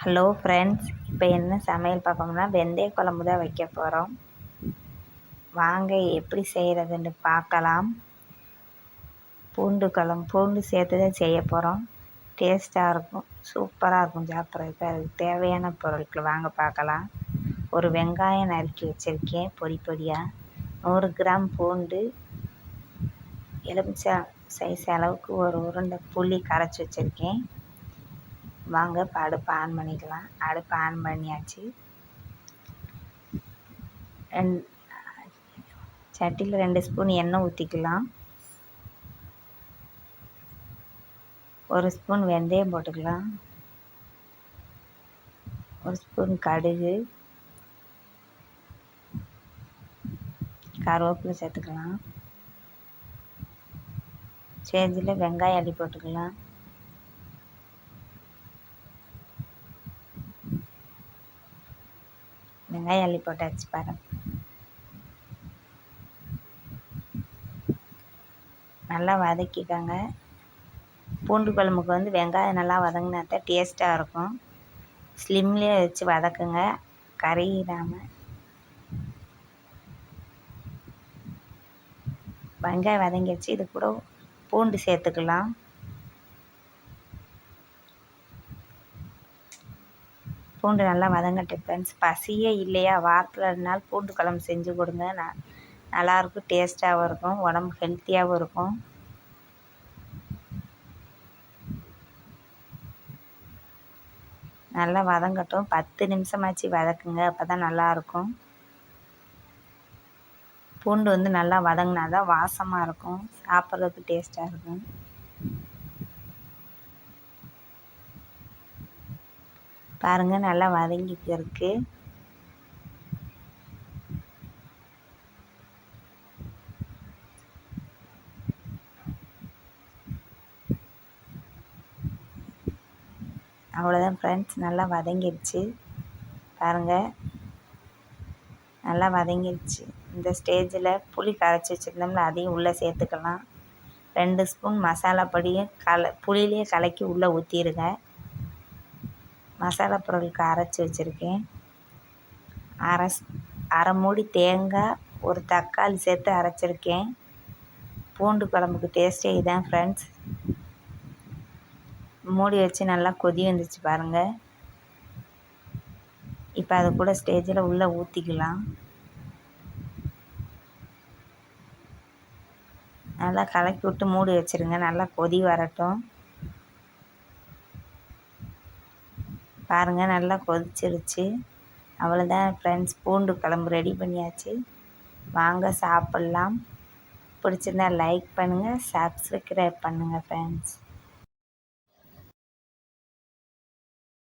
Hello friends, இப்போ என்ன சமையல் பார்ப்போம்னா வெந்தய குழம்பு தான் வைக்க போகிறோம். வாங்க எப்படி செய்கிறதுன்னு பார்க்கலாம். பூண்டு சேர்த்து தான் செய்ய போகிறோம். டேஸ்ட்டாக இருக்கும், சூப்பராக இருக்கும் சாப்பிட்றதுக்கு. அதுக்கு தேவையான பொருட்கள் வாங்க பார்க்கலாம். ஒரு வெங்காயம் நறுக்கி வச்சுருக்கேன் பொடி பொடியாக. 100 கிராம் பூண்டு, எலுமிச்சை சைஸ் அளவுக்கு ஒரு உருண்டை புளி கரைச்சி வச்சுருக்கேன். வாங்க இப்போ அடுப்பை ஆன் பண்ணிக்கலாம். அடுப்பை ஆன் பண்ணியாச்சு. சட்டியில் 2 ஸ்பூன் எண்ணெய் ஊற்றிக்கலாம். 1 ஸ்பூன் வெந்தயம் போட்டுக்கலாம். 1 ஸ்பூன் கடுகு, கருவேப்பிலை சேர்த்துக்கலாம். சேஞ்சில் வெங்காயம் அள்ளி போட்டுக்கலாம். வெங்காயம் அள்ளி போட்டாச்சு பாருங்க. நல்லா வதக்கிக்கோங்க. பூண்டு குழம்புக்கு வெங்காயம் நல்லா வதங்கினா தான் டேஸ்ட்டாக இருக்கும். ஸ்லிம்லேயே வச்சு வதக்குங்க, கறியிடாமல். வெங்காயம் வதங்கிடுச்சு. இது கூட பூண்டு சேர்த்துக்கலாம். பூண்டு நல்லா வதங்கட்டு ஃப்ரெண்ட்ஸ். பசியே இல்லையா, வாரத்தில் 2 நாள் பூண்டு குழம்பு செஞ்சு கொடுங்க. நல்லாயிருக்கும், டேஸ்ட்டாகவும் இருக்கும், உடம்பு ஹெல்த்தியாகவும் இருக்கும். நல்லா வதங்கட்டும். 10 நிமிஷமாச்சு வதக்குங்க, அப்போ தான் நல்லாயிருக்கும். பூண்டு நல்லா வதங்கினா தான் வாசமாக இருக்கும், சாப்பிட்றதுக்கு டேஸ்ட்டாக இருக்கும். பாருங்கள், நல்லா வதங்கிட்டு இருக்கு. அவ்வளோதான் ஃப்ரெண்ட்ஸ், நல்லா வதங்கிடுச்சு பாருங்கள். நல்லா வதங்கிடுச்சு. இந்த ஸ்டேஜில் புளி கரைச்சி வச்சுருந்தோம்ல, அதையும் உள்ளே சேர்த்துக்கலாம். 2 ஸ்பூன் மசாலா பொடியும் புளியிலே கலக்கி உள்ளே ஊற்றிடுங்க. மசாலா பொருளுக்கு அரைச்சி வச்சுருக்கேன். அரை மூடி தேங்காய், ஒரு தக்காளி சேர்த்து அரைச்சிருக்கேன். பூண்டு குழம்புக்கு டேஸ்ட்டே இதுதான் ஃப்ரெண்ட்ஸ். மூடி வச்சு நல்லா கொதி வந்துச்சு பாருங்கள். இப்போ அது கூட ஸ்டேஜில் உள்ளே ஊற்றிக்கலாம். நல்லா கலக்கி விட்டு மூடி வச்சுருங்க. நல்லா கொதி வரட்டும். பாருங்கள், நல்லா கொதிச்சிருச்சு. அவ்வளோதான் ஃப்ரெண்ட்ஸ், பூண்டு குழம்பு ரெடி பண்ணியாச்சு. வாங்க சாப்பிட்லாம். பிடிச்சிருந்தா லைக் பண்ணுங்கள், சப்ஸ்கிரைப் பண்ணுங்கள் ஃப்ரெண்ட்ஸ்.